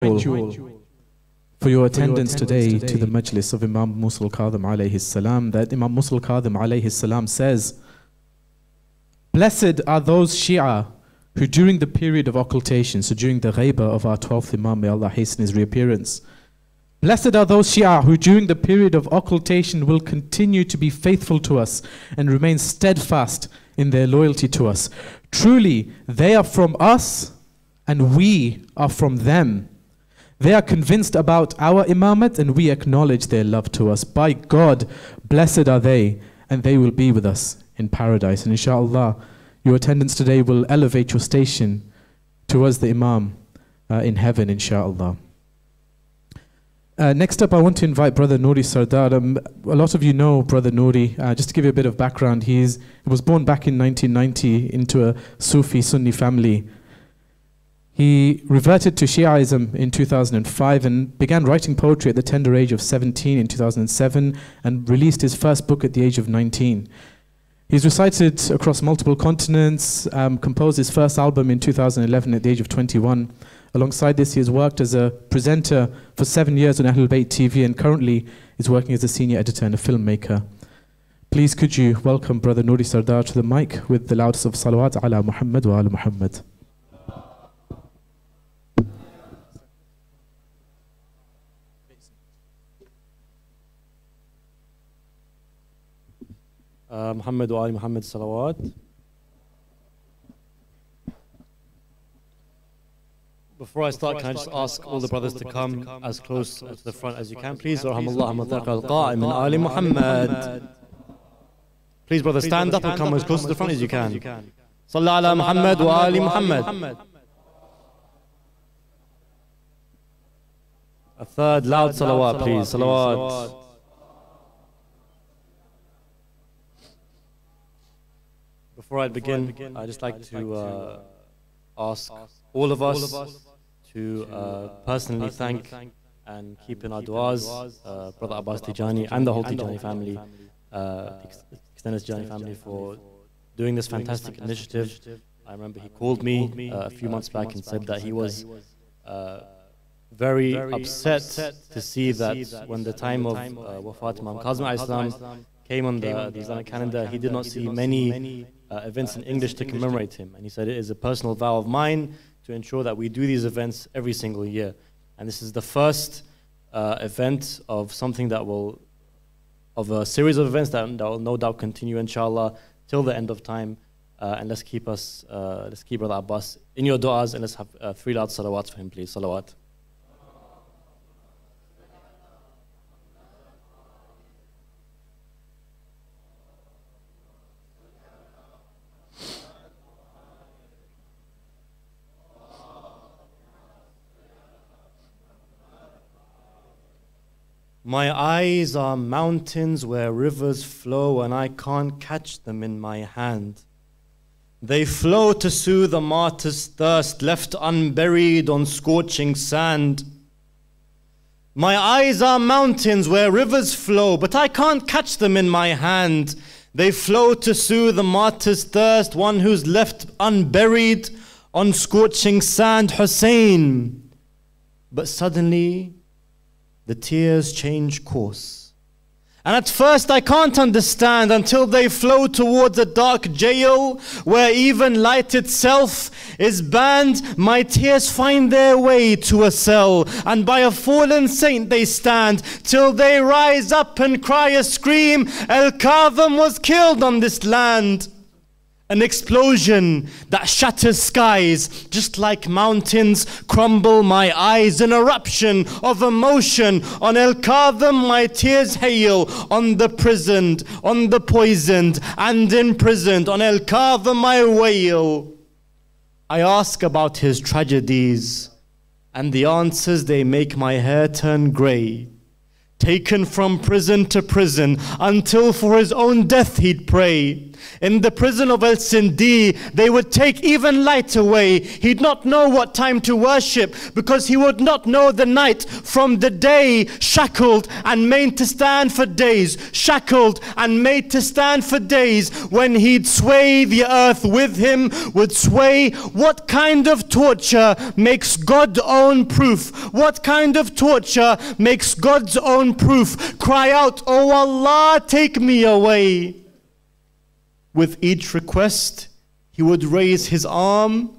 you all for your attendance today to the majlis of Imam Musa Al-Kadhim alayhi salam, that Imam Musa Al-Kadhim alayhi salam says, "Blessed are those Shia who during the period of occultation, so during the ghaiba of our 12th Imam, may Allah hasten his reappearance, blessed are those Shia who during the period of occultation will continue to be faithful to us and remain steadfast in their loyalty to us. Truly, they are from us and we are from them. They are convinced about our imamat and we acknowledge their love to us. By God, blessed are they and they will be with us in paradise." And inshallah, your attendance today will elevate your station towards the Imam in heaven, inshallah. Next up, I want to invite Brother Noori Sardar. A lot of you know Brother Noori. Just to give you a bit of background, he was born back in 1990 into a Sufi Sunni family. He reverted to Shiaism in 2005 and began writing poetry at the tender age of 17 in 2007 and released his first book at the age of 19. He's recited across multiple continents, composed his first album in 2011 at the age of 21. Alongside this, he has worked as a presenter for 7 years on Ahlul Bayt TV and currently is working as a senior editor and a filmmaker. Please could you welcome Brother Noori Sardar to the mic with the loudest of salawat ala Muhammad wa ala Muhammad. Muhammad wa ali Muhammad salawat. Before I start, can I just ask all the brothers to come as close to the front as you can, please? Ali Muhammad. Please, brothers, stand up and come as close to the front as you can. Salli ala Muhammad wa ali Muhammad. A third loud salawat, please. Salawat. Before I begin, I'd just like to ask all of us to personally thank and keep in our du'as Brother Abbas Tijani and the whole Tijani family, extended Tijani family, for doing this fantastic initiative. I remember he called me a few months back and said that he was very upset to see that when the time of Wafat Imam Kazim Islam came on the Islamic calendar, he did not see many events in English to commemorate him. And he said it is a personal vow of mine to ensure that we do these events every single year. And this is the first event of something that will, of a series of events that will no doubt continue, inshallah, till the end of time. And let's keep Brother Abbas in your du'as, and let's have 3 loud salawats for him, please. Salawat. My eyes are mountains where rivers flow and I can't catch them in my hand. They flow to soothe a martyr's thirst left unburied on scorching sand. My eyes are mountains where rivers flow, but I can't catch them in my hand. They flow to soothe a martyr's thirst, one who's left unburied on scorching sand, Husayn. But suddenly, the tears change course. And at first I can't understand until they flow towards a dark jail where even light itself is banned. My tears find their way to a cell, and by a fallen saint they stand till they rise up and cry a scream, Al-Kadhim was killed on this land. An explosion that shatters skies, just like mountains crumble my eyes. An eruption of emotion. On Al-Kadhim my tears hail. On the prisoned, on the poisoned and imprisoned. On Al-Kadhim I wail. I ask about his tragedies, and the answers they make my hair turn grey. Taken from prison to prison, until for his own death he'd pray. In the prison of Al-Sindi, they would take even light away. He'd not know what time to worship, because he would not know the night from the day, shackled and made to stand for days, shackled and made to stand for days. When he'd sway, the earth with him would sway. What kind of torture makes God's own proof? What kind of torture makes God's own proof? Cry out, "Oh Allah, take me away." With each request, he would raise his arm,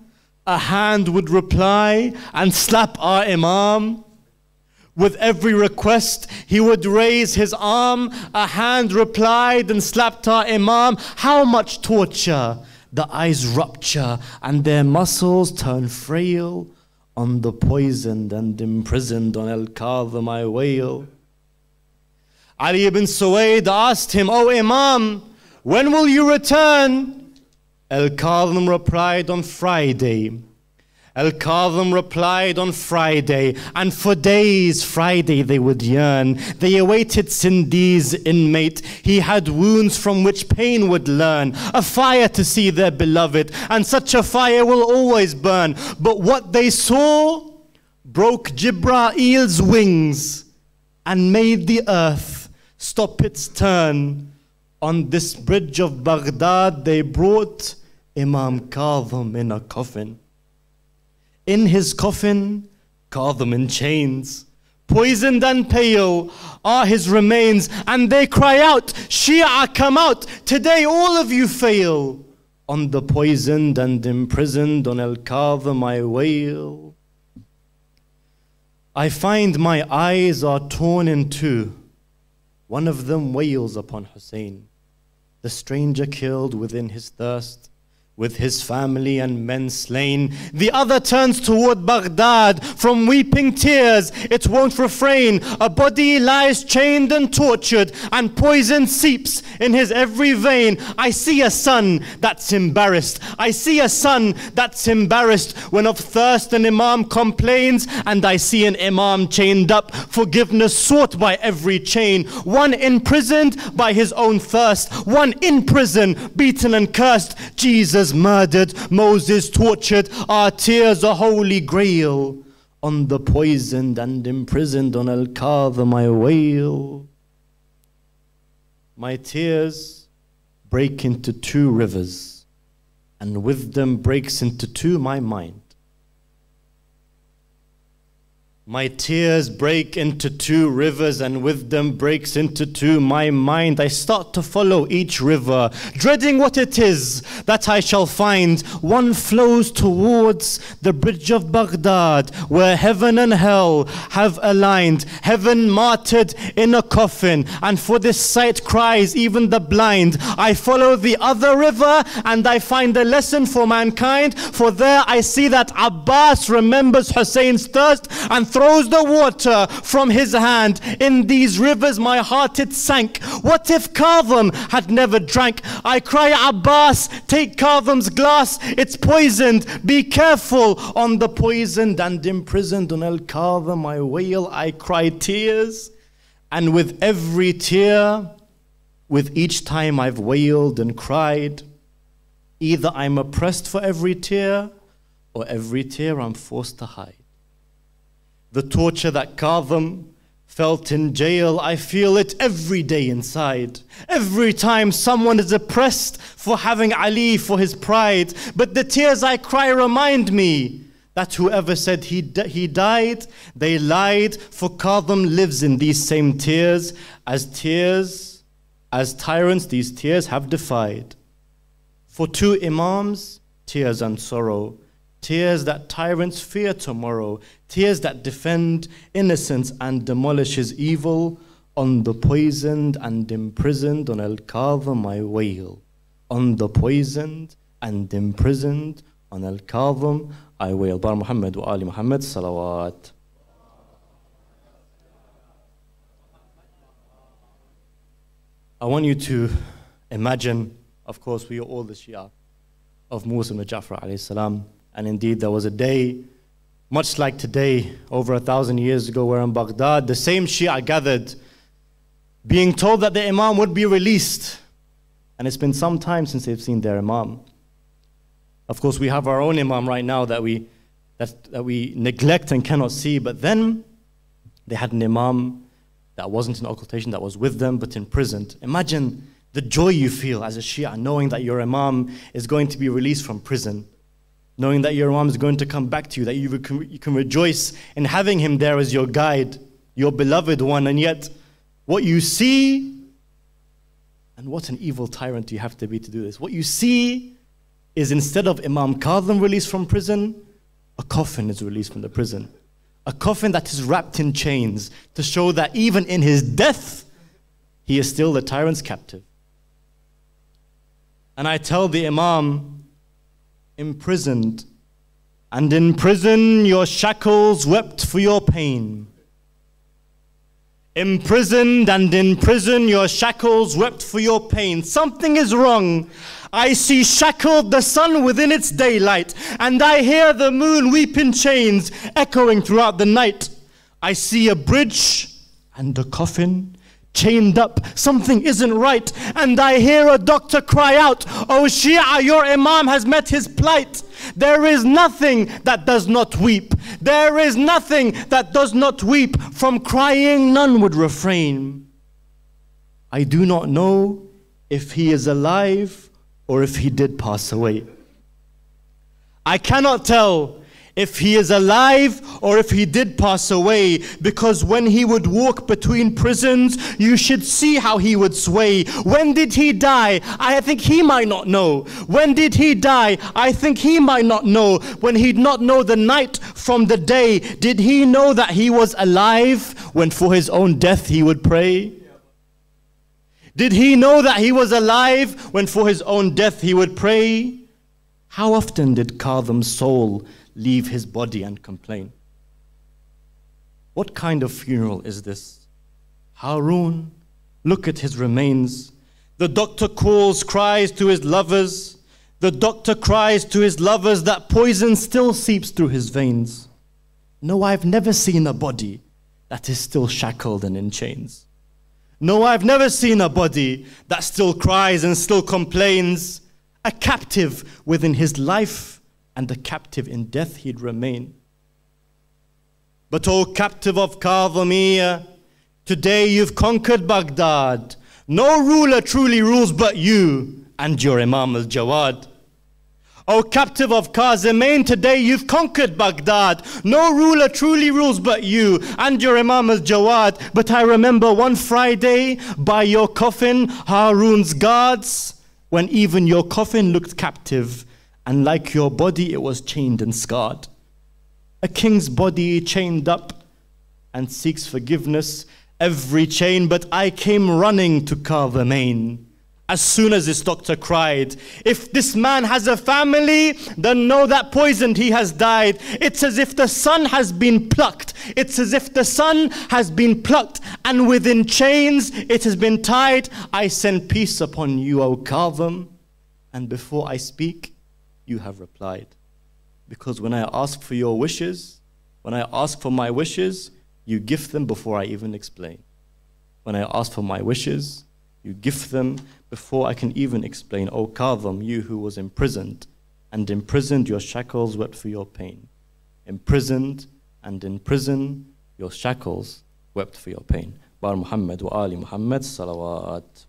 a hand would reply and slap our Imam. With every request, he would raise his arm, a hand replied and slapped our Imam. How much torture! The eyes rupture and their muscles turn frail. On the poisoned and imprisoned on Al-Kadhim I wail. Ali ibn Suwaid asked him, "O Imam, when will you return?" Al-Kadhim replied, "On Friday." Al-Kadhim replied, "On Friday." And for days, Friday they would yearn. They awaited Sindi's inmate. He had wounds from which pain would learn. A fire to see their beloved, and such a fire will always burn. But what they saw broke Jibrail's wings and made the earth stop its turn. On this bridge of Baghdad they brought Imam Kadhim in a coffin. In his coffin, Kadhim in chains, poisoned and pale are his remains. And they cry out, "Shia, come out, today all of you fail." On the poisoned and imprisoned on Al-Kadhim I wail. I find my eyes are torn in two. One of them wails upon Husayn, the stranger killed within his thirst, with his family and men slain. The other turns toward Baghdad. From weeping tears it won't refrain. A body lies chained and tortured, and poison seeps in his every vein. I see a son that's embarrassed. I see a son that's embarrassed. When of thirst an Imam complains, and I see an Imam chained up, forgiveness sought by every chain. One imprisoned by his own thirst, one in prison, beaten and cursed. Jesus murdered, Moses tortured, our tears a holy grail. On the poisoned and imprisoned on Al-Kadhim I wail. My tears break into two rivers, and with them breaks into two my mind. My tears break into two rivers, and with them breaks into two my mind. I start to follow each river, dreading what it is that I shall find. One flows towards the bridge of Baghdad, where heaven and hell have aligned. Heaven martyred in a coffin, and for this sight cries even the blind. I follow the other river, and I find a lesson for mankind. For there I see that Abbas remembers Husayn's thirst and throws the water from his hand. In these rivers my heart it sank. What if Kadhim had never drank? I cry, Abbas, take Kadhim's glass, it's poisoned, be careful. On the poisoned and imprisoned on Al-Kadhim I wail, I cry tears. And with every tear, with each time I've wailed and cried, either I'm oppressed for every tear, or every tear I'm forced to hide. The torture that Kadhim felt in jail, I feel it every day inside. Every time someone is oppressed for having Ali for his pride. But the tears I cry remind me that whoever said he died, they lied. For Kadhim lives in these same tears. As tyrants these tears have defied. For two Imams, tears and sorrow. Tears that tyrants fear tomorrow. Tears that defend innocence and demolishes evil. On the poisoned and imprisoned on Al-Kadhim I wail. On the poisoned and imprisoned on Al-Kadhim I wail. Bar Muhammad wa Ali Muhammad salawat. I want you to imagine, of course, we are all the Shia of Musa ibn Ja'far alayhi salam. And indeed, there was a day, much like today, over 1,000 years ago, where in Baghdad, the same Shia gathered, being told that the Imam would be released. And it's been some time since they've seen their Imam. Of course, we have our own Imam right now that we neglect and cannot see, but then they had an Imam that wasn't in occultation, that was with them, but imprisoned. Imagine the joy you feel as a Shia, knowing that your Imam is going to be released from prison, knowing that your Imam is going to come back to you, that you can rejoice in having him there as your guide, your beloved one, and yet what you see, and what an evil tyrant you have to be to do this, what you see is instead of Imam Kadhim released from prison, a coffin is released from the prison. A coffin that is wrapped in chains to show that even in his death, he is still the tyrant's captive. And I tell the Imam, imprisoned, and in prison your shackles wept for your pain. Imprisoned and in prison your shackles wept for your pain. Something is wrong. I see shackled the sun within its daylight, and I hear the moon weep in chains, echoing throughout the night. I see a bridge and a coffin chained up. Something isn't right, and I hear a doctor cry out, "O Shia, your Imam has met his plight." There is nothing that does not weep. There is nothing that does not weep. From crying none would refrain. I do not know if he is alive or if he did pass away. I cannot tell if he is alive or if he did pass away, because when he would walk between prisons, you should see how he would sway. When did he die? I think he might not know. When did he die? I think he might not know. When he'd not know the night from the day, did he know that he was alive when for his own death he would pray? Did he know that he was alive when for his own death he would pray? How often did Kadhim's soul leave his body and complain? What kind of funeral is this? Harun, look at his remains. The doctor calls, cries to his lovers. The doctor cries to his lovers that poison still seeps through his veins. No, I've never seen a body that is still shackled and in chains. No, I've never seen a body that still cries and still complains. A captive within his life, and a captive in death he'd remain. But O captive of Kadhimiyya, today you've conquered Baghdad. No ruler truly rules but you and your Imam al-Jawad. O captive of Qazimain, today you've conquered Baghdad. No ruler truly rules but you and your Imam al-Jawad. But I remember one Friday by your coffin, Harun's guards, when even your coffin looked captive, and like your body it was chained and scarred. A king's body chained up and seeks forgiveness, every chain, but I came running to Kadhimain. As soon as this doctor cried, if this man has a family, then know that poisoned he has died. It's as if the sun has been plucked. It's as if the sun has been plucked, and within chains it has been tied. I send peace upon you, O Kadhim, and before I speak, you have replied. Because when I ask for your wishes, when I ask for my wishes, you give them before I even explain. When I ask for my wishes, you give them before I can even explain. O Kadhim, you who was imprisoned, and imprisoned your shackles wept for your pain. Imprisoned and in prison your shackles wept for your pain. Bar Muhammad wa Ali Muhammad salawat.